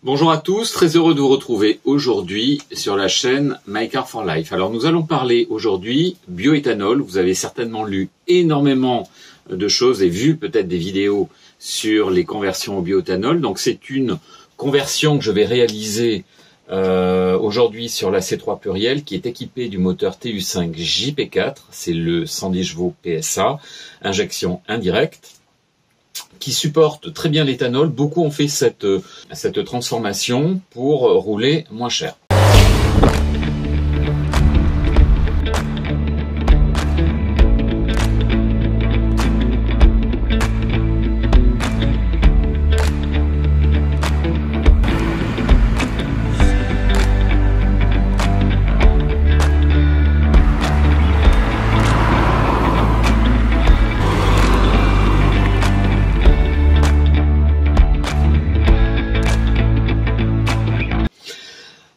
Bonjour à tous, très heureux de vous retrouver aujourd'hui sur la chaîne My Car for Life. Alors nous allons parler aujourd'hui bioéthanol. Vous avez certainement lu énormément de choses et vu peut-être des vidéos sur les conversions au bioéthanol. Donc c'est une conversion que je vais réaliser aujourd'hui sur la C3 Pluriel qui est équipée du moteur TU5 JP4. C'est le 110 chevaux PSA, injection indirecte, qui supporte très bien l'éthanol. Beaucoup ont fait cette transformation pour rouler moins cher.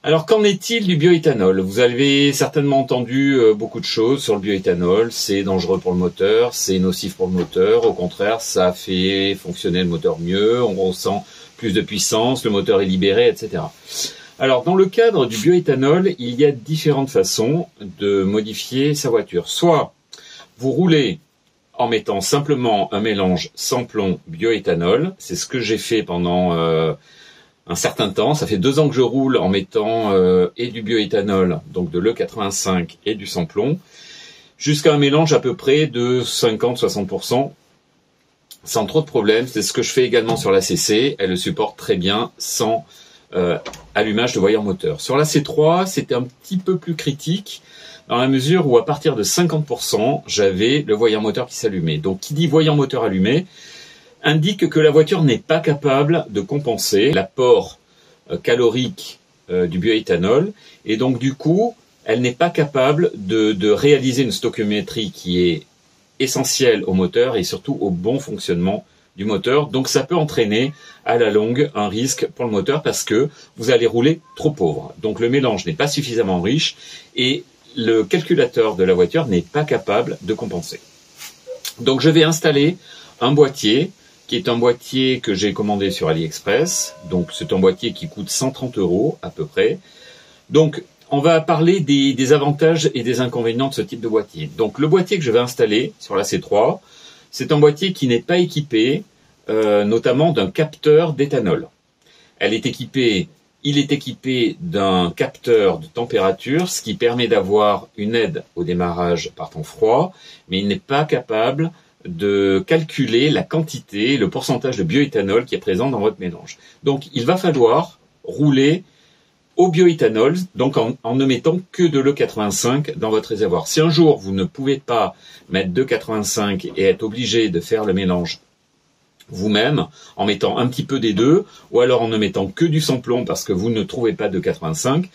Alors qu'en est-il du bioéthanol? Vous avez certainement entendu beaucoup de choses sur le bioéthanol. C'est dangereux pour le moteur, c'est nocif pour le moteur. Au contraire, ça fait fonctionner le moteur mieux, on ressent plus de puissance, le moteur est libéré, etc. Alors dans le cadre du bioéthanol, il y a différentes façons de modifier sa voiture. Soit vous roulez en mettant simplement un mélange sans plomb bioéthanol. C'est ce que j'ai fait pendant un certain temps. Ça fait 2 ans que je roule en mettant et du bioéthanol, donc de l'E85 et du sans plomb, jusqu'à un mélange à peu près de 50-60%, sans trop de problèmes. C'est ce que je fais également sur la CC. Elle le supporte très bien sans allumage de voyant moteur. Sur la C3, c'était un petit peu plus critique, dans la mesure où à partir de 50%, j'avais le voyant moteur qui s'allumait. Donc qui dit voyant moteur allumé indique que la voiture n'est pas capable de compenser l'apport calorique du bioéthanol, et donc du coup, elle n'est pas capable de réaliser une stoichiométrie qui est essentielle au moteur et surtout au bon fonctionnement du moteur. Donc ça peut entraîner à la longue un risque pour le moteur parce que vous allez rouler trop pauvre. Donc le mélange n'est pas suffisamment riche et le calculateur de la voiture n'est pas capable de compenser. Donc je vais installer un boîtier qui est un boîtier que j'ai commandé sur AliExpress. Donc c'est un boîtier qui coûte 130 € à peu près. Donc on va parler des avantages et des inconvénients de ce type de boîtier. Donc le boîtier que je vais installer sur la C3, c'est un boîtier qui n'est pas équipé notamment d'un capteur d'éthanol. Il est équipé d'un capteur de température, ce qui permet d'avoir une aide au démarrage par temps froid, mais il n'est pas capable de calculer la quantité, le pourcentage de bioéthanol qui est présent dans votre mélange. Donc il va falloir rouler au bioéthanol, donc en ne mettant que de l'E85 dans votre réservoir. Si un jour vous ne pouvez pas mettre d'E85 et être obligé de faire le mélange vous-même, en mettant un petit peu des deux, ou alors en ne mettant que du sans-plomb parce que vous ne trouvez pas de 85,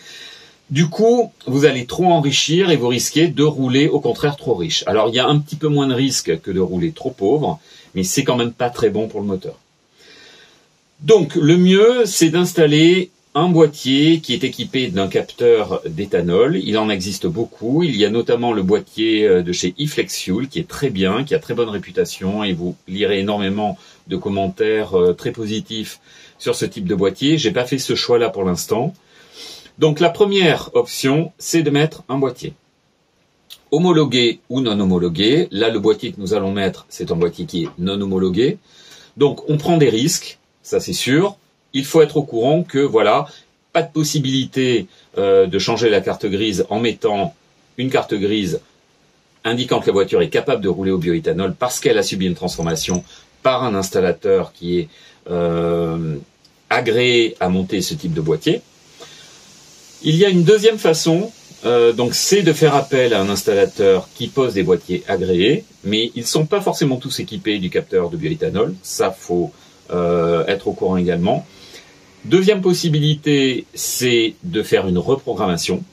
du coup, vous allez trop enrichir et vous risquez de rouler au contraire trop riche. Alors il y a un petit peu moins de risque que de rouler trop pauvre, mais c'est quand même pas très bon pour le moteur. Donc le mieux, c'est d'installer un boîtier qui est équipé d'un capteur d'éthanol. Il en existe beaucoup. Il y a notamment le boîtier de chez eFlexfuel qui est très bien, qui a très bonne réputation, et vous lirez énormément de commentaires très positifs sur ce type de boîtier. J'ai pas fait ce choix-là pour l'instant. Donc la première option, c'est de mettre un boîtier homologué ou non homologué. Là, le boîtier que nous allons mettre, c'est un boîtier qui est non homologué. Donc on prend des risques, ça c'est sûr. Il faut être au courant que voilà, pas de possibilité de changer la carte grise en mettant une carte grise indiquant que la voiture est capable de rouler au bioéthanol parce qu'elle a subi une transformation par un installateur qui est agréé à monter ce type de boîtier. Il y a une deuxième façon, donc c'est de faire appel à un installateur qui pose des boîtiers agréés, mais ils ne sont pas forcément tous équipés du capteur de bioéthanol, ça faut être au courant également. Deuxième possibilité, c'est de faire une reprogrammation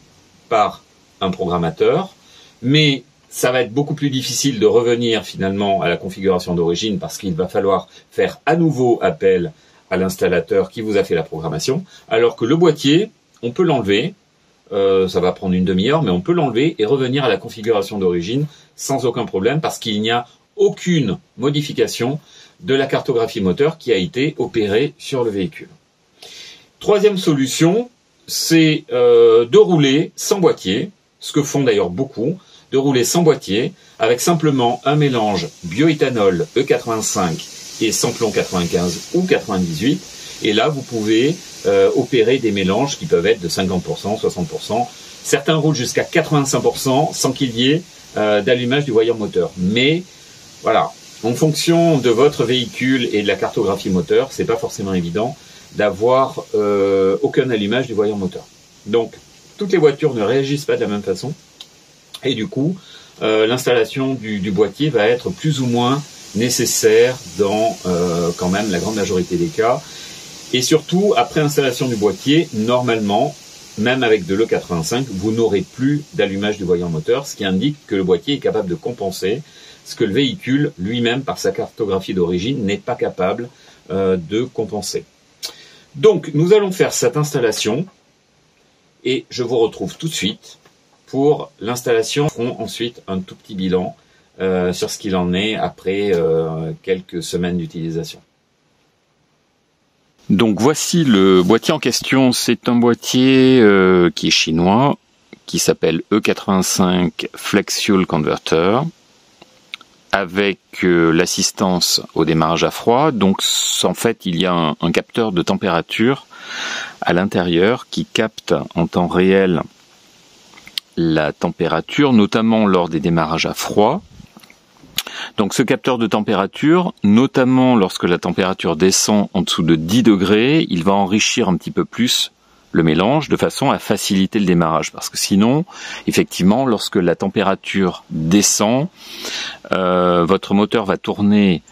par un programmateur, mais ça va être beaucoup plus difficile de revenir finalement à la configuration d'origine parce qu'il va falloir faire à nouveau appel à l'installateur qui vous a fait la programmation, alors que le boîtier, on peut l'enlever, ça va prendre une demi-heure, mais on peut l'enlever et revenir à la configuration d'origine sans aucun problème parce qu'il n'y a aucune modification de la cartographie moteur qui a été opérée sur le véhicule. Troisième solution, c'est de rouler sans boîtier, ce que font d'ailleurs beaucoup, de rouler sans boîtier, avec simplement un mélange bioéthanol E85 et samplon 95 ou 98. Et là, vous pouvez opérer des mélanges qui peuvent être de 50%, 60%. Certains roulent jusqu'à 85% sans qu'il y ait d'allumage du voyant moteur. Mais voilà, en fonction de votre véhicule et de la cartographie moteur, c'est pas forcément évident d'avoir aucun allumage du voyant moteur. Donc, toutes les voitures ne réagissent pas de la même façon. Et du coup, l'installation du boîtier va être plus ou moins nécessaire dans quand même la grande majorité des cas. Et surtout, après installation du boîtier, normalement, même avec de l'E85, vous n'aurez plus d'allumage du voyant moteur, ce qui indique que le boîtier est capable de compenser ce que le véhicule lui-même, par sa cartographie d'origine, n'est pas capable de compenser. Donc, nous allons faire cette installation et je vous retrouve tout de suite pour l'installation. Nous ferons ensuite un tout petit bilan sur ce qu'il en est après quelques semaines d'utilisation. Donc voici le boîtier en question. C'est un boîtier qui est chinois, qui s'appelle E85 Flex Fuel Converter, avec l'assistance au démarrage à froid. Donc en fait, il y a un capteur de température à l'intérieur qui capte en temps réel la température, notamment lors des démarrages à froid. Donc ce capteur de température, notamment lorsque la température descend en dessous de 10 degrés, il va enrichir un petit peu plus le mélange de façon à faciliter le démarrage. Parce que sinon, effectivement, lorsque la température descend, votre moteur va tourner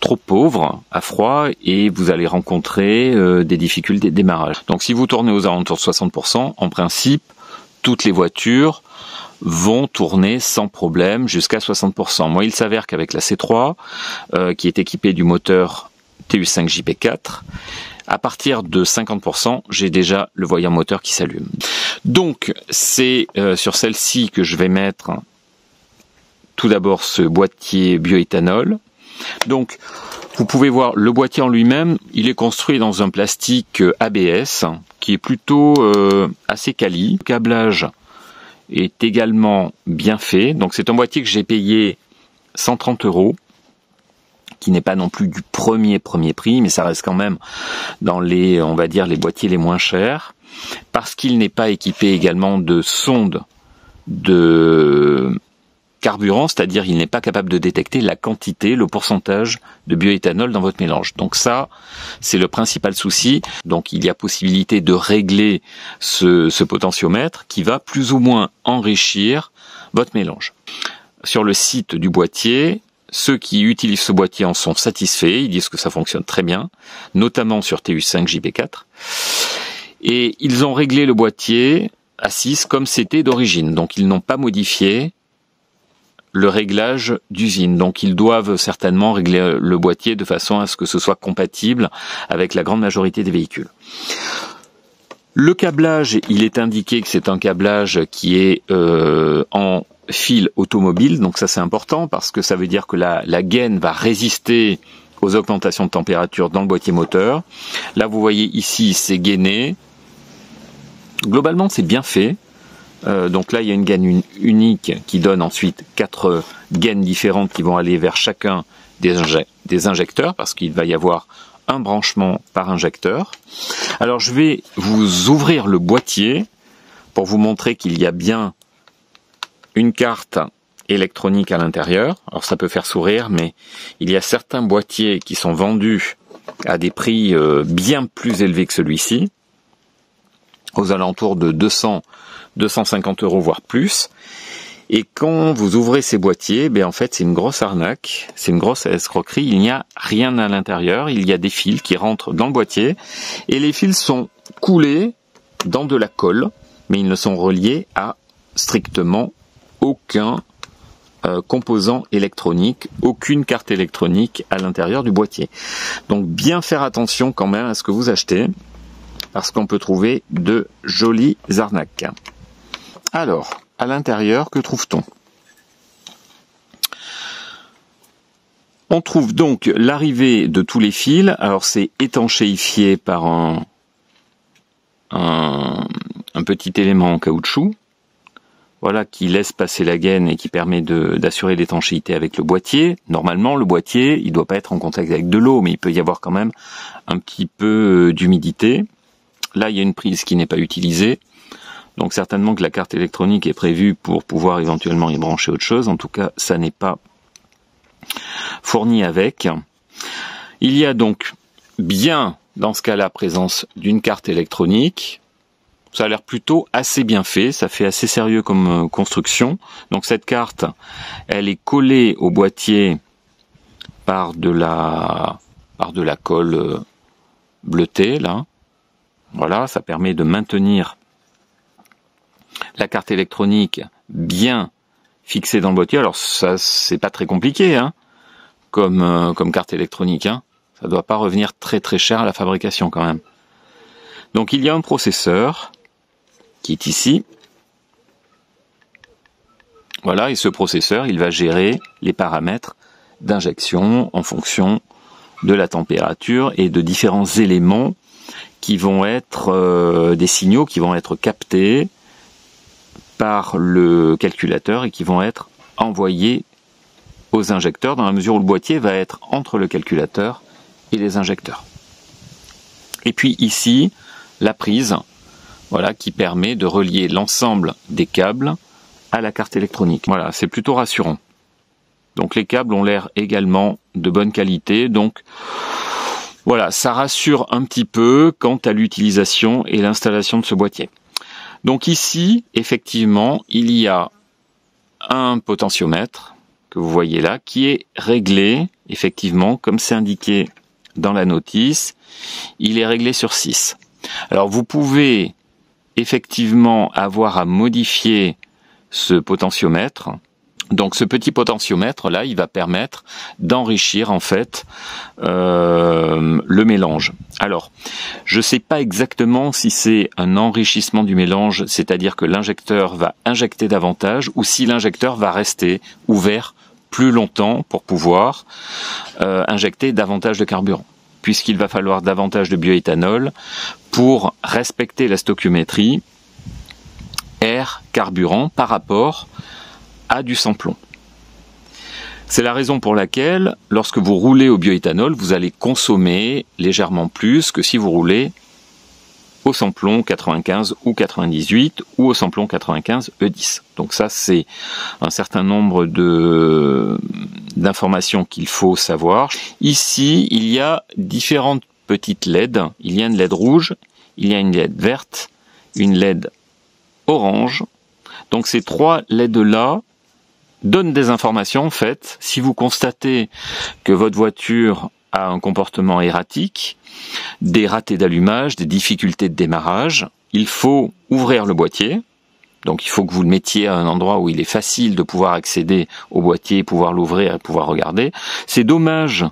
trop pauvre à froid et vous allez rencontrer des difficultés de démarrage. Donc si vous tournez aux alentours de 60%, en principe, toutes les voitures vont tourner sans problème jusqu'à 60%. Moi, il s'avère qu'avec la C3, qui est équipée du moteur TU5 JP4, à partir de 50%, j'ai déjà le voyant moteur qui s'allume. Donc, c'est sur celle-ci que je vais mettre tout d'abord ce boîtier bioéthanol. Donc, vous pouvez voir le boîtier en lui-même, il est construit dans un plastique ABS qui est plutôt assez quali. Le câblage est également bien fait. Donc c'est un boîtier que j'ai payé 130 €, qui n'est pas non plus du premier prix, mais ça reste quand même dans les, on va dire, les boîtiers les moins chers, parce qu'il n'est pas équipé également de sonde de carburant, c'est-à-dire il n'est pas capable de détecter la quantité, le pourcentage de bioéthanol dans votre mélange. Donc ça, c'est le principal souci. Donc il y a possibilité de régler ce potentiomètre qui va plus ou moins enrichir votre mélange. Sur le site du boîtier, ceux qui utilisent ce boîtier en sont satisfaits, ils disent que ça fonctionne très bien, notamment sur TU5 JP4. Et ils ont réglé le boîtier à 6 comme c'était d'origine, donc ils n'ont pas modifié le réglage d'usine. Donc ils doivent certainement régler le boîtier de façon à ce que ce soit compatible avec la grande majorité des véhicules. Le câblage, il est indiqué que c'est un câblage qui est en fil automobile, donc ça c'est important parce que ça veut dire que la gaine va résister aux augmentations de température dans le boîtier moteur. Là vous voyez ici c'est gainé. Globalement c'est bien fait. Donc là il y a une gaine unique qui donne ensuite 4 gaines différentes qui vont aller vers chacun des injecteurs, parce qu'il va y avoir un branchement par injecteur. Alors je vais vous ouvrir le boîtier pour vous montrer qu'il y a bien une carte électronique à l'intérieur. Alors ça peut faire sourire, mais il y a certains boîtiers qui sont vendus à des prix bien plus élevés que celui-ci, aux alentours de 200-250 €, voire plus. Et quand vous ouvrez ces boîtiers, en fait c'est une grosse arnaque, c'est une grosse escroquerie, il n'y a rien à l'intérieur, il y a des fils qui rentrent dans le boîtier, et les fils sont coulés dans de la colle, mais ils ne sont reliés à strictement aucun composant électronique, aucune carte électronique à l'intérieur du boîtier. Donc bien faire attention quand même à ce que vous achetez, parce qu'on peut trouver de jolies arnaques. Alors, à l'intérieur, que trouve-t-on? On trouve donc l'arrivée de tous les fils. Alors c'est étanchéifié par un un petit élément en caoutchouc, voilà, qui laisse passer la gaine et qui permet d'assurer l'étanchéité avec le boîtier. Normalement, le boîtier, il doit pas être en contact avec de l'eau, mais il peut y avoir quand même un petit peu d'humidité. Là, il y a une prise qui n'est pas utilisée. Donc certainement que la carte électronique est prévue pour pouvoir éventuellement y brancher autre chose. En tout cas, ça n'est pas fourni avec. Il y a donc bien, dans ce cas-là, présence d'une carte électronique. Ça a l'air plutôt assez bien fait, ça fait assez sérieux comme construction. Donc cette carte, elle est collée au boîtier par de la colle bleutée, là. Voilà, ça permet de maintenir la carte électronique bien fixée dans le boîtier. Alors ça, c'est pas très compliqué, hein, comme carte électronique, hein. Ça doit pas revenir très très cher à la fabrication quand même. Donc il y a un processeur qui est ici. Voilà, et ce processeur, il va gérer les paramètres d'injection en fonction de la température et de différents éléments qui vont être des signaux qui vont être captés par le calculateur et qui vont être envoyés aux injecteurs dans la mesure où le boîtier va être entre le calculateur et les injecteurs. Et puis ici, la prise, voilà, qui permet de relier l'ensemble des câbles à la carte électronique. Voilà, c'est plutôt rassurant. Donc les câbles ont l'air également de bonne qualité, donc voilà, ça rassure un petit peu quant à l'utilisation et l'installation de ce boîtier. Donc ici, effectivement, il y a un potentiomètre que vous voyez là, qui est réglé, effectivement, comme c'est indiqué dans la notice, il est réglé sur 6. Alors vous pouvez effectivement avoir à modifier ce potentiomètre. Donc ce petit potentiomètre là, il va permettre d'enrichir en fait le mélange. Alors, je ne sais pas exactement si c'est un enrichissement du mélange, c'est-à-dire que l'injecteur va injecter davantage, ou si l'injecteur va rester ouvert plus longtemps pour pouvoir injecter davantage de carburant, puisqu'il va falloir davantage de bioéthanol pour respecter la stoichiométrie air carburant par rapport à du sans-plomb. C'est la raison pour laquelle, lorsque vous roulez au bioéthanol, vous allez consommer légèrement plus que si vous roulez au sans-plomb 95 ou 98 ou au sans-plomb 95 E10. Donc ça, c'est un certain nombre d'informations qu'il faut savoir. Ici, il y a différentes petites LED. Il y a une LED rouge, il y a une LED verte, une LED orange. Donc ces trois LED-là donnent des informations, en fait. Si vous constatez que votre voiture a un comportement erratique, des ratés d'allumage, des difficultés de démarrage, il faut ouvrir le boîtier. Donc il faut que vous le mettiez à un endroit où il est facile de pouvoir accéder au boîtier, pouvoir l'ouvrir et pouvoir regarder. C'est dommage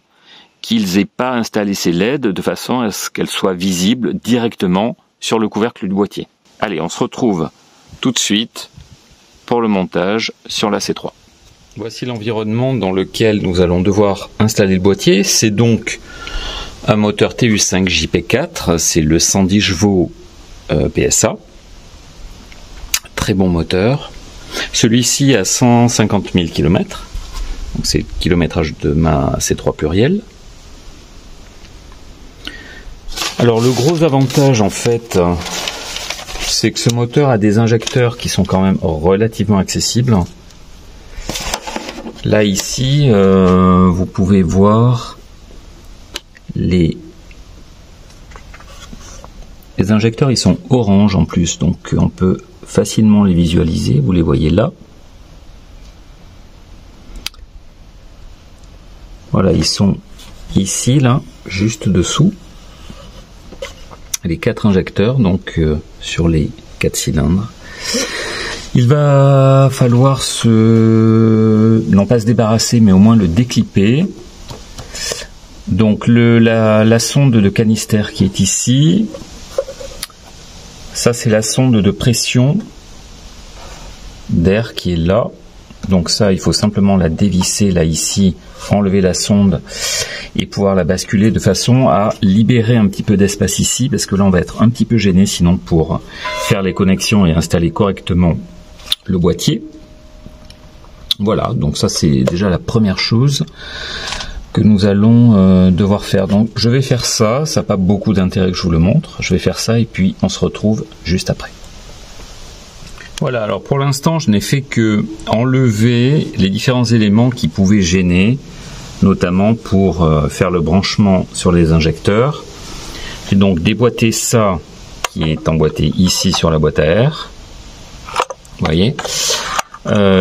qu'ils aient pas installé ces LED de façon à ce qu'elles soient visibles directement sur le couvercle du boîtier. Allez, on se retrouve tout de suite pour le montage sur la C3. Voici l'environnement dans lequel nous allons devoir installer le boîtier. C'est donc un moteur TU5 JP4, c'est le 110 chevaux PSA. Très bon moteur. Celui-ci a 150 000 km. Donc c'est le kilométrage de ma C3 pluriel. Alors le gros avantage en fait, c'est que ce moteur a des injecteurs qui sont quand même relativement accessibles. Là ici, vous pouvez voir les injecteurs, ils sont orange en plus, donc on peut facilement les visualiser. Vous les voyez là. Voilà, ils sont ici, là, juste dessous. Les 4 injecteurs, donc sur les 4 cylindres. Il va falloir non pas se débarrasser, mais au moins le déclipper. Donc la sonde de canister qui est ici, ça c'est la sonde de pression d'air qui est là. Donc ça, il faut simplement la dévisser là ici, enlever la sonde et pouvoir la basculer de façon à libérer un petit peu d'espace ici, parce que là on va être un petit peu gêné sinon pour faire les connexions et installer correctement le boîtier. Voilà, donc ça c'est déjà la première chose que nous allons devoir faire. Donc je vais faire ça n'a pas beaucoup d'intérêt que je vous le montre, je vais faire ça et puis on se retrouve juste après. Voilà, alors pour l'instant je n'ai fait que enlever les différents éléments qui pouvaient gêner, notamment pour faire le branchement sur les injecteurs. J'ai donc déboîté ça qui est emboîté ici sur la boîte à air, vous voyez.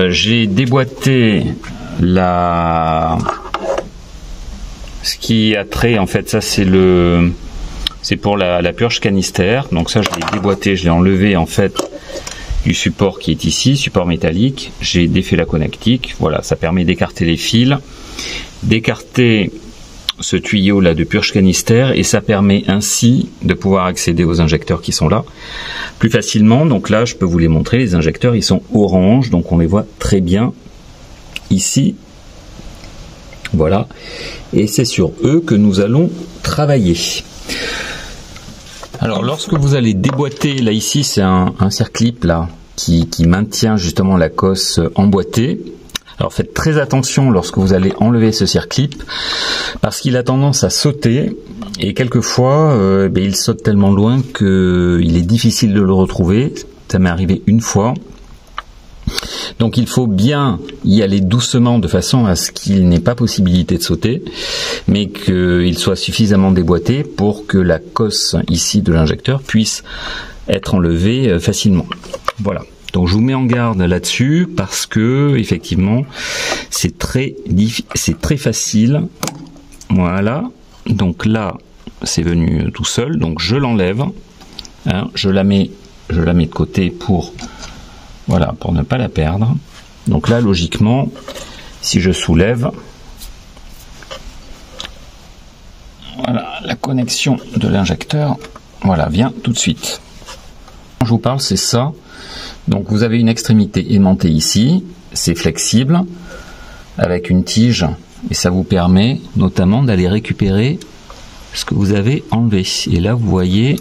J'ai déboîté ce qui a trait, en fait, ça c'est pour la purge canister. Donc ça je l'ai déboîté, je l'ai enlevé en fait du support qui est ici, support métallique. J'ai défait la connectique, voilà, ça permet d'écarter les fils, d'écarter ce tuyau là de purge canister, et ça permet ainsi de pouvoir accéder aux injecteurs qui sont là plus facilement. Donc là je peux vous les montrer, les injecteurs ils sont orange, donc on les voit très bien ici, voilà, et c'est sur eux que nous allons travailler. Alors lorsque vous allez déboîter, là ici c'est un circlip là qui maintient justement la cosse emboîtée. Alors faites très attention lorsque vous allez enlever ce circlip, parce qu'il a tendance à sauter, et quelquefois il saute tellement loin qu'il est difficile de le retrouver. Ça m'est arrivé une fois. Donc il faut bien y aller doucement de façon à ce qu'il n'ait pas possibilité de sauter, mais qu'il soit suffisamment déboîté pour que la cosse ici de l'injecteur puisse être enlevée facilement. Voilà. Donc je vous mets en garde là-dessus parce que effectivement c'est très facile. Voilà. Donc là c'est venu tout seul. Donc je l'enlève. Hein, je la mets de côté pour ne pas la perdre. Donc là logiquement si je soulève, voilà, la connexion de l'injecteur, voilà, vient tout de suite. Quand je vous parle, c'est ça. Donc vous avez une extrémité aimantée ici, c'est flexible avec une tige, et ça vous permet notamment d'aller récupérer ce que vous avez enlevé. Et là vous voyez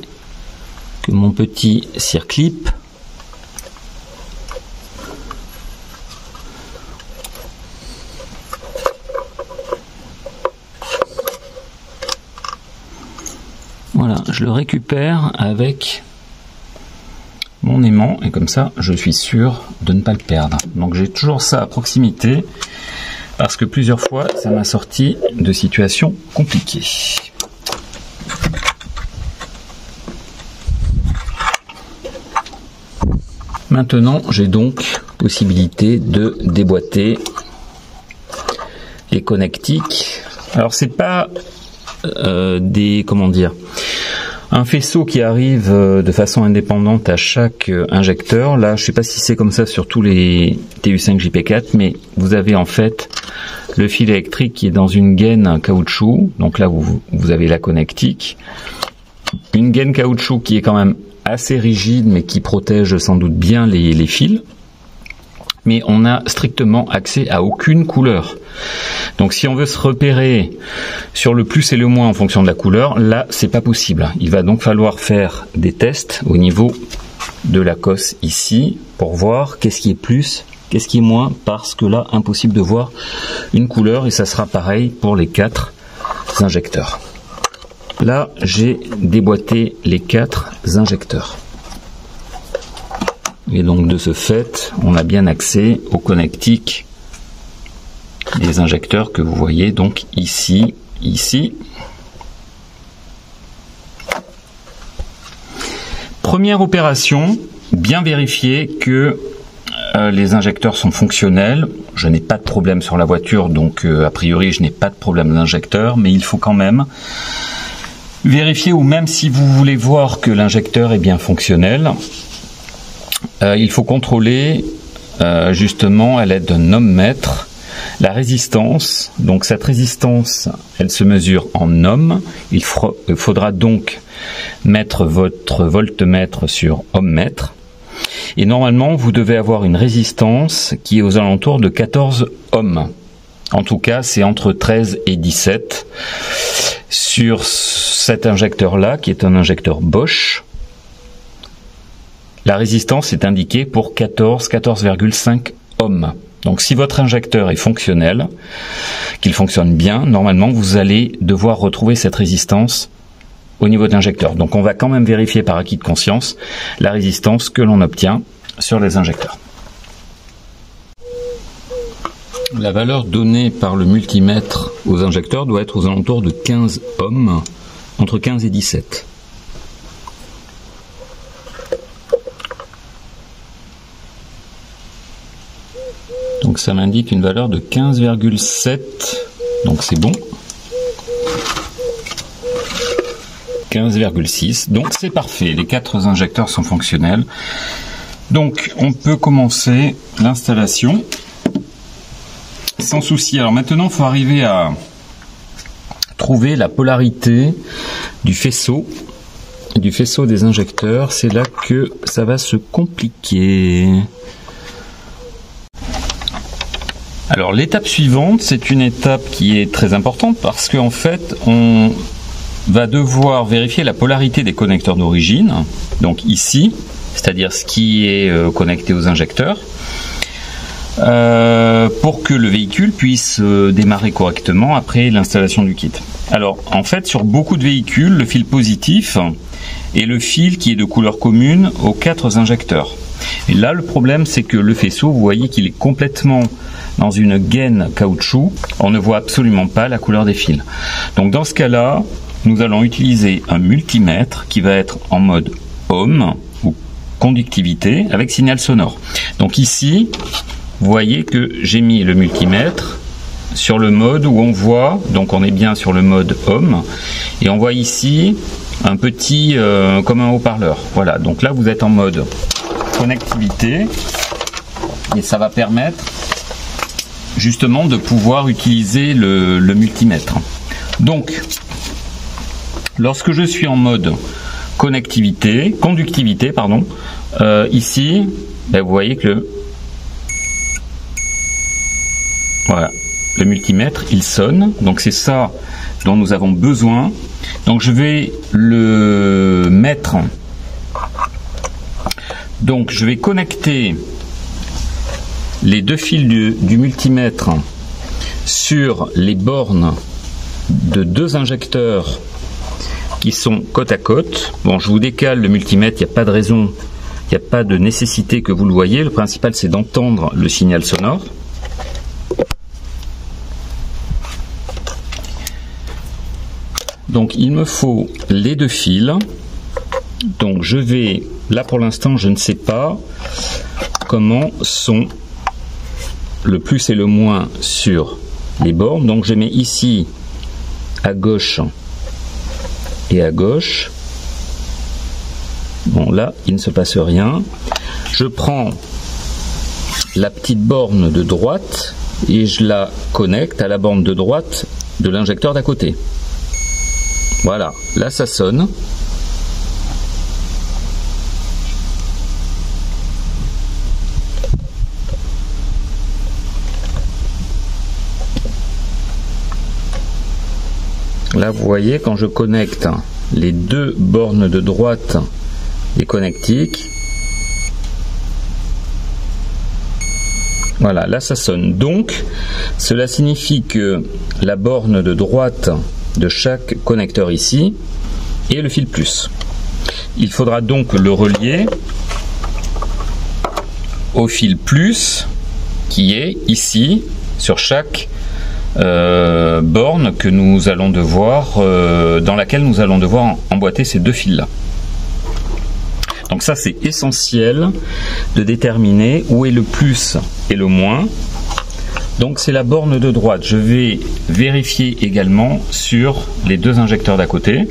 que mon petit circlip voilà, je le récupère avec mon aimant, et comme ça je suis sûr de ne pas le perdre. Donc j'ai toujours ça à proximité parce que plusieurs fois ça m'a sorti de situations compliquées. Maintenant j'ai donc possibilité de déboîter les connectiques. Alors c'est pas un faisceau qui arrive de façon indépendante à chaque injecteur. Là, je sais pas si c'est comme ça sur tous les TU5 JP4, mais vous avez en fait le fil électrique qui est dans une gaine caoutchouc. Donc là, vous avez la connectique. Une gaine caoutchouc qui est quand même assez rigide, mais qui protège sans doute bien les fils. Mais on n'a strictement accès à aucune couleur. Donc si on veut se repérer sur le plus et le moins en fonction de la couleur, là c'est pas possible. Il va donc falloir faire des tests au niveau de la cosse ici pour voir qu'est-ce qui est plus, qu'est-ce qui est moins, parce que là impossible de voir une couleur, et ça sera pareil pour les 4 injecteurs. Là j'ai déboîté les 4 injecteurs. Et donc de ce fait, on a bien accès aux connectiques des injecteurs que vous voyez donc ici. Première opération, bien vérifier que les injecteurs sont fonctionnels. Je n'ai pas de problème sur la voiture, donc a priori je n'ai pas de problème d'injecteur, mais il faut quand même vérifier, ou même si vous voulez voir que l'injecteur est bien fonctionnel, il faut contrôler justement à l'aide d'un ohmmètre la résistance. Donc cette résistance, elle se mesure en ohms. Il faudra donc mettre votre voltmètre sur ohmmètre. Et normalement, vous devez avoir une résistance qui est aux alentours de 14 ohms. En tout cas, c'est entre 13 et 17. Sur cet injecteur-là, qui est un injecteur Bosch, la résistance est indiquée pour 14,5 ohms. Donc si votre injecteur est fonctionnel, qu'il fonctionne bien, normalement vous allez devoir retrouver cette résistance au niveau de l'injecteur. Donc on va quand même vérifier par acquis de conscience la résistance que l'on obtient sur les injecteurs. La valeur donnée par le multimètre aux injecteurs doit être aux alentours de 15 ohms, entre 15 et 17. Donc ça m'indique une valeur de 15,7, donc c'est bon. 15,6, donc c'est parfait, les 4 injecteurs sont fonctionnels. Donc on peut commencer l'installation sans souci. Alors maintenant il faut arriver à trouver la polarité du faisceau des injecteurs. C'est là que ça va se compliquer. Alors l'étape suivante, c'est une étape qui est très importante parce qu'en fait, on va devoir vérifier la polarité des connecteurs d'origine, donc ici, c'est-à-dire ce qui est connecté aux injecteurs, pour que le véhicule puisse démarrer correctement après l'installation du kit. Alors en fait, sur beaucoup de véhicules, le fil positif est le fil qui est de couleur commune aux 4 injecteurs. Et là, le problème, c'est que le faisceau, vous voyez qu'il est complètement dans une gaine caoutchouc. On ne voit absolument pas la couleur des fils. Donc dans ce cas-là, nous allons utiliser un multimètre qui va être en mode ohm ou conductivité avec signal sonore. Donc ici, vous voyez que j'ai mis le multimètre sur le mode où on voit, donc on est bien sur le mode ohm, et on voit ici un petit comme un haut-parleur. Voilà, donc là vous êtes en mode connectivité et ça va permettre justement de pouvoir utiliser le multimètre. Donc lorsque je suis en mode conductivité, ici vous voyez que voilà, le multimètre il sonne, donc c'est ça dont nous avons besoin. Donc je vais le mettre, donc je vais connecter les 2 fils du multimètre sur les bornes de 2 injecteurs qui sont côte à côte. Bon, je vous décale le multimètre, il n'y a pas de raison, il n'y a pas de nécessité que vous le voyez. Le principal, c'est d'entendre le signal sonore. Donc il me faut les 2 fils. Donc je vais, là pour l'instant je ne sais pas comment sont le plus et le moins sur les bornes. Donc je mets ici à gauche et à gauche. Bon, là il ne se passe rien. Je prends la petite borne de droite et je la connecte à la borne de droite de l'injecteur d'à côté. Voilà, là ça sonne. Là vous voyez, quand je connecte les 2 bornes de droite des connectiques, voilà, là ça sonne. Donc cela signifie que la borne de droite de chaque connecteur ici est le fil plus. Il faudra donc le relier au fil plus qui est ici sur chaque borne que nous allons devoir dans laquelle nous allons devoir emboîter ces 2 fils là. Donc ça c'est essentiel de déterminer où est le plus et le moins. Donc c'est la borne de droite. Je vais vérifier également sur les 2 injecteurs d'à côté.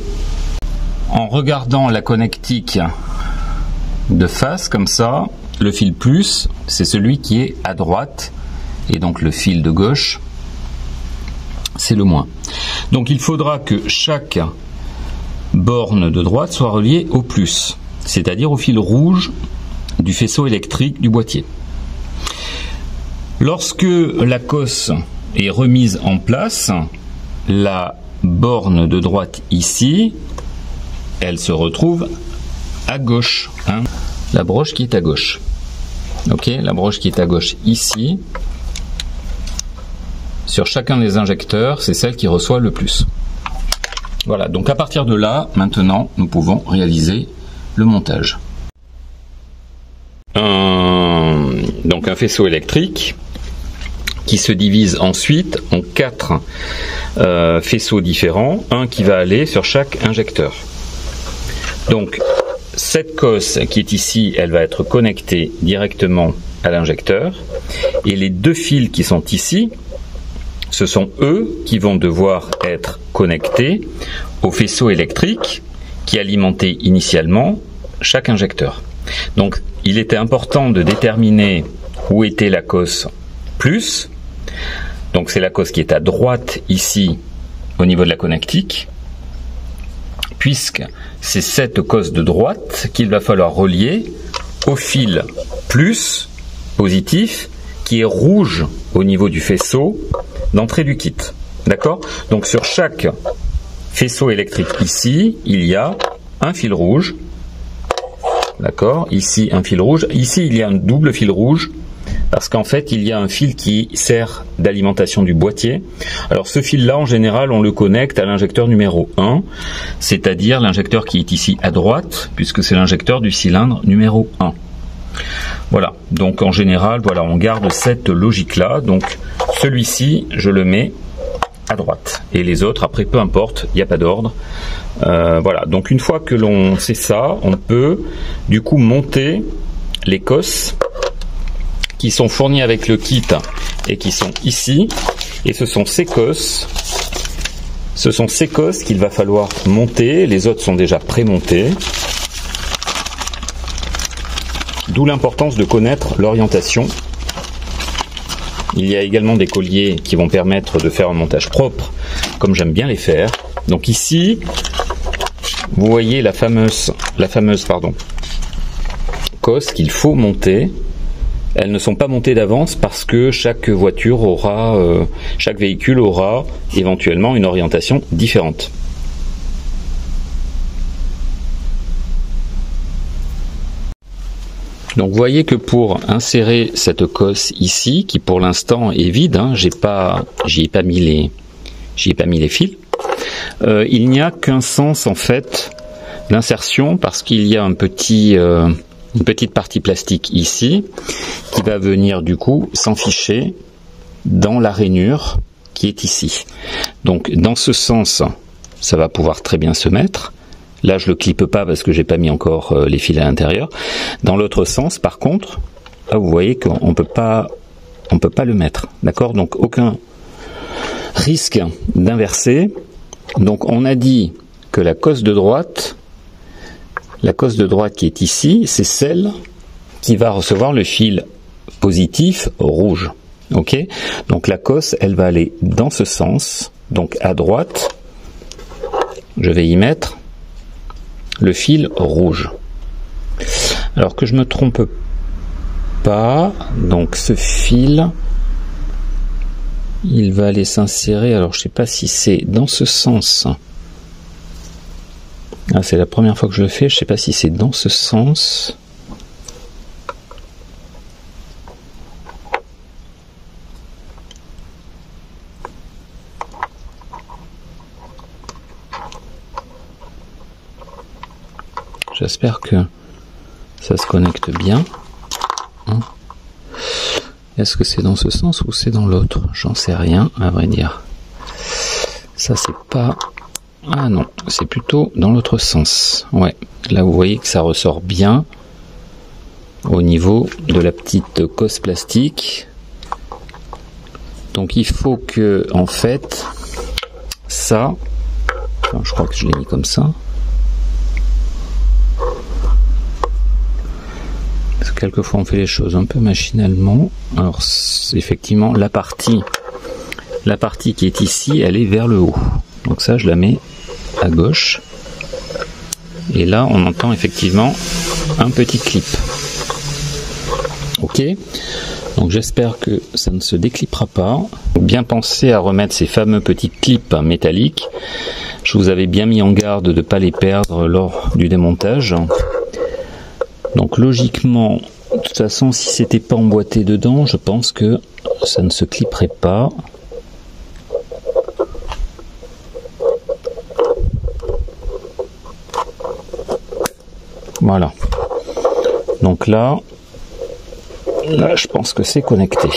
En regardant la connectique de face comme ça, le fil plus, c'est celui qui est à droite, et donc le fil de gauche, c'est le moins. Donc il faudra que chaque borne de droite soit reliée au plus, c'est-à-dire au fil rouge du faisceau électrique du boîtier. Lorsque la cosse est remise en place, la borne de droite ici, elle se retrouve à gauche. Hein. La broche qui est à gauche. Ok, la broche qui est à gauche ici. Sur chacun des injecteurs, c'est celle qui reçoit le plus. Voilà, donc à partir de là, maintenant, nous pouvons réaliser le montage. Donc un faisceau électrique qui se divise ensuite en 4 faisceaux différents, un qui va aller sur chaque injecteur. Donc cette cosse qui est ici, elle va être connectée directement à l'injecteur, et les 2 fils qui sont ici, ce sont eux qui vont devoir être connectés au faisceau électrique qui alimentait initialement chaque injecteur. Donc il était important de déterminer où était la cosse plus. Donc c'est la cosse qui est à droite ici au niveau de la connectique, puisque c'est cette cosse de droite qu'il va falloir relier au fil plus positif qui est rouge au niveau du faisceau d'entrée du kit. D'accord ? Donc sur chaque faisceau électrique ici, il y a un fil rouge. D'accord ? Ici un fil rouge. Ici il y a un double fil rouge parce qu'en fait il y a un fil qui sert d'alimentation du boîtier. Alors ce fil-là en général on le connecte à l'injecteur numéro 1, c'est-à-dire l'injecteur qui est ici à droite puisque c'est l'injecteur du cylindre numéro 1. Voilà, donc en général, voilà, on garde cette logique-là. Donc celui-ci, je le mets à droite. Et les autres, après, peu importe, il n'y a pas d'ordre. Voilà, donc une fois que l'on sait ça, on peut du coup monter les cosses qui sont fournies avec le kit et qui sont ici. Et ce sont ces cosses qu'il va falloir monter. Les autres sont déjà pré-montés. D'où l'importance de connaître l'orientation. Il y a également des colliers qui vont permettre de faire un montage propre, comme j'aime bien les faire. Donc ici, vous voyez la fameuse cosse qu'il faut monter. Elles ne sont pas montées d'avance parce que chaque véhicule aura éventuellement une orientation différente. Donc vous voyez que pour insérer cette cosse ici, qui pour l'instant est vide, hein, j'y ai pas mis les fils, il n'y a qu'un sens en fait d'insertion parce qu'il y a une petite partie plastique ici qui va venir du coup s'enficher dans la rainure qui est ici. Donc dans ce sens, ça va pouvoir très bien se mettre. Là, je le clippe pas parce que j'ai pas mis encore les fils à l'intérieur. Dans l'autre sens, par contre, là, vous voyez qu'on peut pas le mettre. D'accord ? Donc, aucun risque d'inverser. Donc, on a dit que la cosse de droite qui est ici, c'est celle qui va recevoir le fil positif rouge. Ok ? Donc, la cosse, elle va aller dans ce sens. Donc, à droite, je vais y mettre le fil rouge. Alors que je me trompe pas, donc ce fil, il va aller s'insérer, alors je sais pas si c'est dans ce sens. Ah, c'est la première fois que je le fais, je sais pas si c'est dans ce sens. J'espère que ça se connecte bien. Est-ce que c'est dans ce sens ou c'est dans l'autre? J'en sais rien, à vrai dire. Ça, c'est pas... Ah non, c'est plutôt dans l'autre sens. Ouais, là, vous voyez que ça ressort bien au niveau de la petite cosse plastique. Donc, il faut que, en fait, ça... Enfin, je crois que je l'ai mis comme ça. Quelquefois on fait les choses un peu machinalement. Alors effectivement la partie qui est ici, elle est vers le haut. Donc ça je la mets à gauche. Et là on entend effectivement un petit clip. Ok, donc j'espère que ça ne se déclipera pas. Bien penser à remettre ces fameux petits clips métalliques. Je vous avais bien mis en garde de ne pas les perdre lors du démontage. Donc logiquement, de toute façon, si c'était pas emboîté dedans, je pense que ça ne se clipperait pas. Voilà. Donc là, je pense que c'est connecté.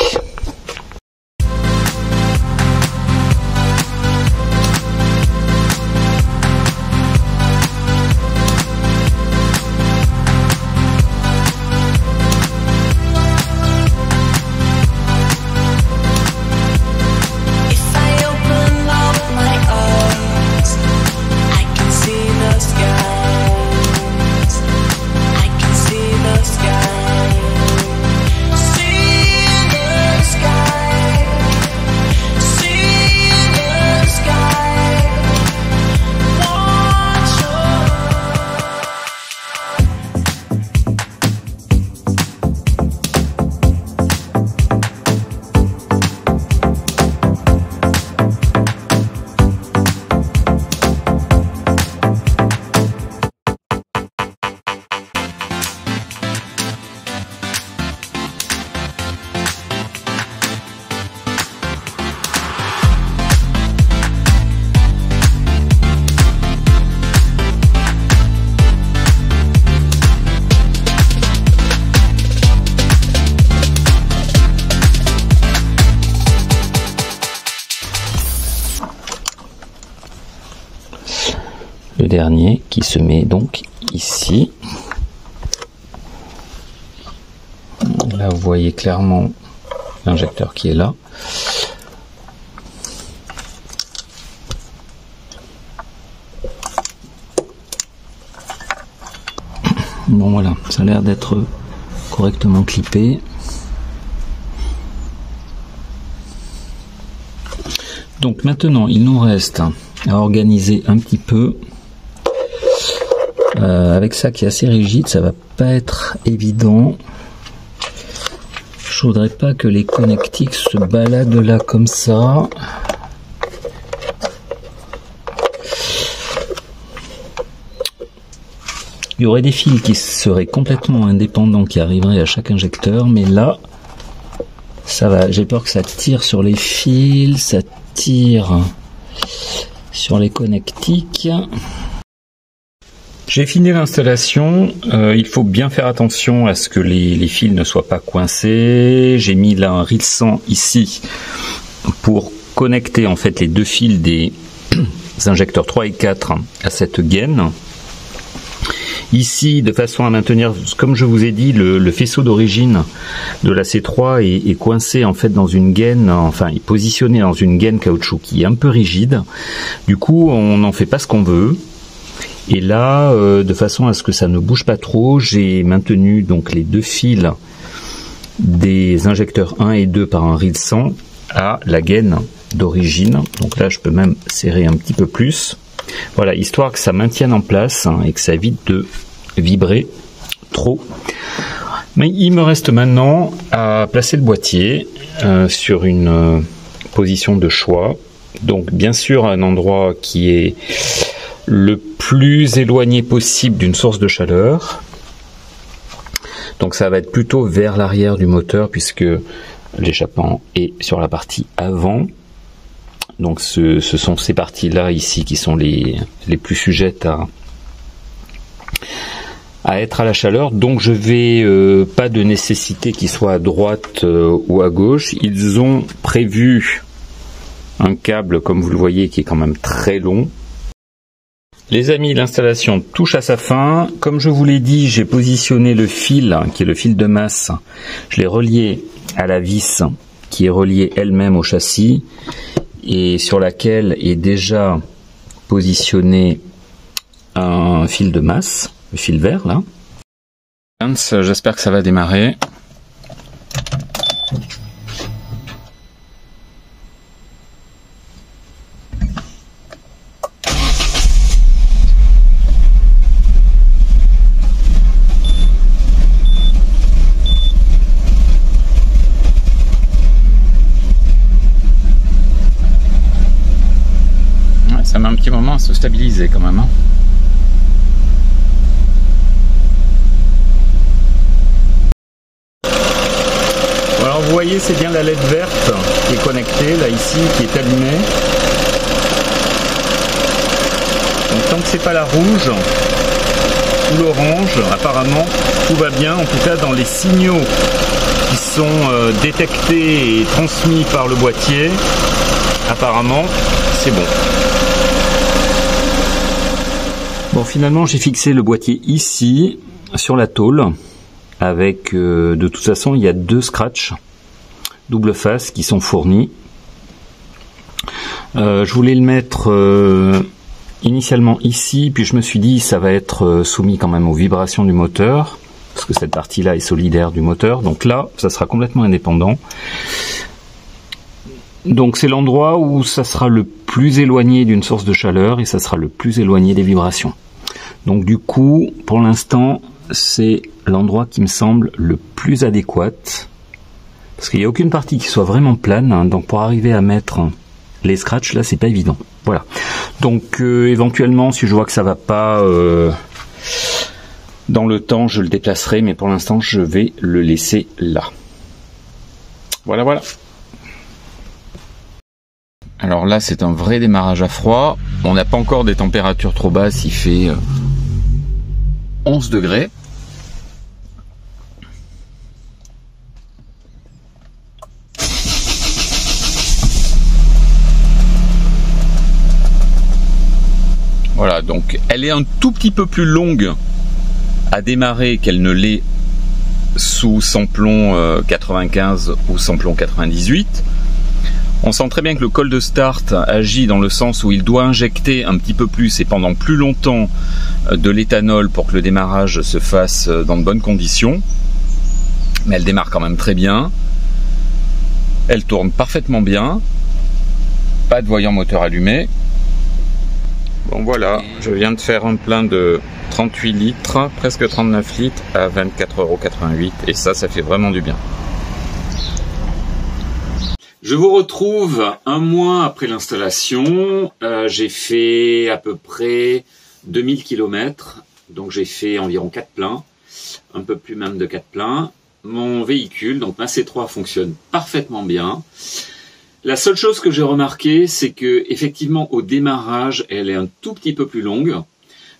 Le dernier qui se met donc ici. Là vous voyez clairement l'injecteur qui est là. Bon voilà, ça a l'air d'être correctement clippé. Donc maintenant il nous reste à organiser un petit peu. Avec ça qui est assez rigide, ça va pas être évident. Je voudrais pas que les connectiques se baladent là comme ça. Il y aurait des fils qui seraient complètement indépendants, qui arriveraient à chaque injecteur, mais là, ça va. J'ai peur que ça tire sur les fils, ça tire sur les connectiques. J'ai fini l'installation, il faut bien faire attention à ce que les fils ne soient pas coincés. J'ai mis là un rilsan ici pour connecter en fait les deux fils des injecteurs 3 et 4 à cette gaine. Ici, de façon à maintenir, comme je vous ai dit, le faisceau d'origine de la C3 est coincé en fait dans une gaine, enfin est positionné dans une gaine caoutchouc qui est un peu rigide. Du coup, on n'en fait pas ce qu'on veut. Et là, de façon à ce que ça ne bouge pas trop, j'ai maintenu donc les deux fils des injecteurs 1 et 2 par un rilsan à la gaine d'origine. Donc là, je peux même serrer un petit peu plus. Voilà, histoire que ça maintienne en place et que ça évite de vibrer trop. Mais il me reste maintenant à placer le boîtier sur une position de choix. Donc bien sûr, un endroit qui est le plus éloigné possible d'une source de chaleur. Donc ça va être plutôt vers l'arrière du moteur puisque l'échappement est sur la partie avant. Donc ce sont ces parties-là ici qui sont les plus sujettes à être à la chaleur. Donc je vais pas de nécessité qu'il soit à droite ou à gauche. Ils ont prévu un câble, comme vous le voyez, qui est quand même très long. Les amis, l'installation touche à sa fin. Comme je vous l'ai dit, j'ai positionné le fil, qui est le fil de masse. Je l'ai relié à la vis qui est reliée elle-même au châssis et sur laquelle est déjà positionné un fil de masse, le fil vert là. J'espère que ça va démarrer. met un petit moment à se stabiliser quand même. Hein. Alors vous voyez, c'est bien la LED verte qui est connectée, là ici, qui est allumée. Donc tant que c'est pas la rouge ou l'orange, apparemment tout va bien, en tout cas dans les signaux qui sont détectés et transmis par le boîtier, apparemment c'est bon. Bon, finalement j'ai fixé le boîtier ici sur la tôle avec de toute façon il y a 2 scratchs double face qui sont fournis. Je voulais le mettre initialement ici, puis je me suis dit ça va être soumis quand même aux vibrations du moteur, parce que cette partie-là est solidaire du moteur, donc là ça sera complètement indépendant. Donc c'est l'endroit où ça sera le plus éloigné d'une source de chaleur et ça sera le plus éloigné des vibrations. Donc du coup, pour l'instant, c'est l'endroit qui me semble le plus adéquat, parce qu'il n'y a aucune partie qui soit vraiment plane, hein, donc pour arriver à mettre les scratchs là, c'est pas évident. Voilà. Donc éventuellement, si je vois que ça va pas dans le temps, je le déplacerai, mais pour l'instant, je vais le laisser là. Voilà, voilà. Alors là, c'est un vrai démarrage à froid. On n'a pas encore des températures trop basses, il fait 11 degrés. Voilà, donc elle est un tout petit peu plus longue à démarrer qu'elle ne l'est sous samplon 95 ou samplon 98. On sent très bien que le col de start agit dans le sens où il doit injecter un petit peu plus et pendant plus longtemps de l'éthanol pour que le démarrage se fasse dans de bonnes conditions. Mais elle démarre quand même très bien. Elle tourne parfaitement bien. Pas de voyant moteur allumé. Bon voilà, je viens de faire un plein de 38 litres, presque 39 litres à 24,88 € et ça fait vraiment du bien. Je vous retrouve un mois après l'installation. J'ai fait à peu près 2000 km, donc j'ai fait environ 4 pleins, un peu plus même de 4 pleins. Mon véhicule, donc ma C3, fonctionne parfaitement bien. La seule chose que j'ai remarqué, c'est que effectivement au démarrage, elle est un tout petit peu plus longue,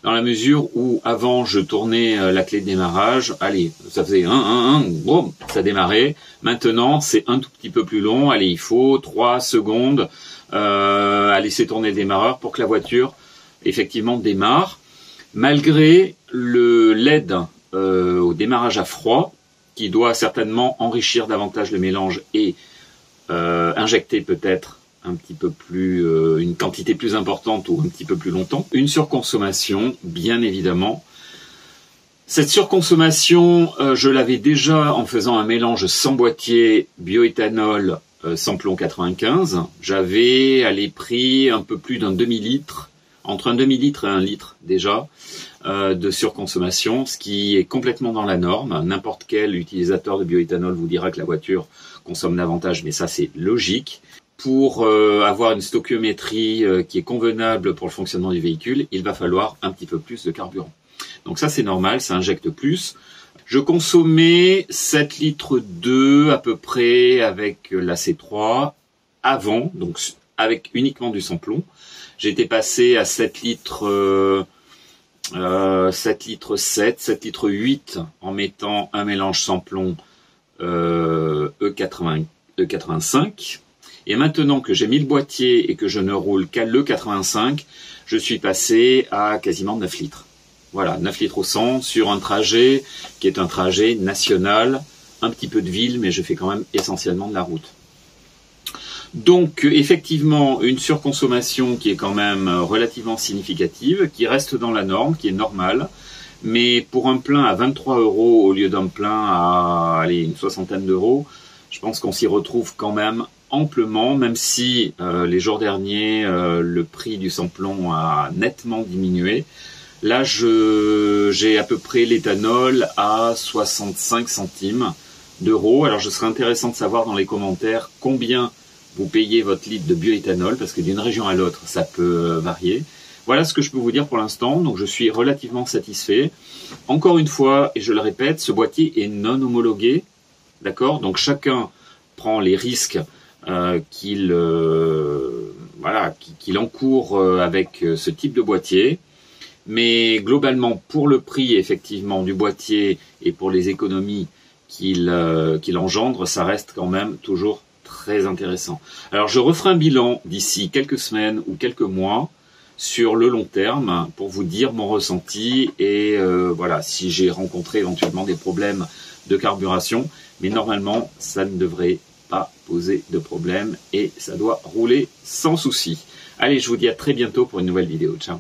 dans la mesure où avant je tournais la clé de démarrage, allez, ça faisait boum, ça démarrait. Maintenant c'est un tout petit peu plus long, allez, il faut 3 secondes à laisser tourner le démarreur pour que la voiture effectivement démarre. Malgré le LED au démarrage à froid, qui doit certainement enrichir davantage le mélange et injecter peut-être un petit peu plus, une quantité plus importante ou un petit peu plus longtemps. Une surconsommation, bien évidemment. Cette surconsommation, je l'avais déjà en faisant un mélange sans boîtier bioéthanol samplon 95. J'avais pris un peu plus d'un demi-litre, entre un demi-litre et 1 litre déjà, de surconsommation, ce qui est complètement dans la norme. N'importe quel utilisateur de bioéthanol vous dira que la voiture consomme davantage, mais ça c'est logique. Pour avoir une stoichiométrie qui est convenable pour le fonctionnement du véhicule, il va falloir un petit peu plus de carburant. Donc ça c'est normal, ça injecte plus. Je consommais 7 litres 2 à peu près avec la C3 avant, donc avec uniquement du samplon. J'étais passé à 7 litres 7 litres 7, 7 litres 8 en mettant un mélange samplon E85. Et maintenant que j'ai mis le boîtier et que je ne roule qu'à l'E85, je suis passé à quasiment 9 litres. Voilà, 9 litres au 100 sur un trajet qui est un trajet national, un petit peu de ville, mais je fais quand même essentiellement de la route. Donc effectivement, une surconsommation qui est quand même relativement significative, qui reste dans la norme, qui est normale, mais pour un plein à 23 € au lieu d'un plein à une soixantaine d'euros, je pense qu'on s'y retrouve quand même amplement, même si les jours derniers, le prix du samplon a nettement diminué. Là, j'ai à peu près l'éthanol à 65 centimes d'euros. Alors, je serais intéressant de savoir dans les commentaires combien vous payez votre litre de bioéthanol, parce que d'une région à l'autre, ça peut varier. Voilà ce que je peux vous dire pour l'instant, donc je suis relativement satisfait. Encore une fois, et je le répète, ce boîtier est non homologué, d'accord? Donc chacun prend les risques qu'il encourt avec ce type de boîtier. Mais globalement, pour le prix effectivement du boîtier et pour les économies qu'il engendre, ça reste quand même toujours très intéressant. Alors je referai un bilan d'ici quelques semaines ou quelques mois sur le long terme pour vous dire mon ressenti et voilà, si j'ai rencontré éventuellement des problèmes de carburation, mais normalement ça ne devrait pas poser de problème et ça doit rouler sans souci. Allez, je vous dis à très bientôt pour une nouvelle vidéo. Ciao.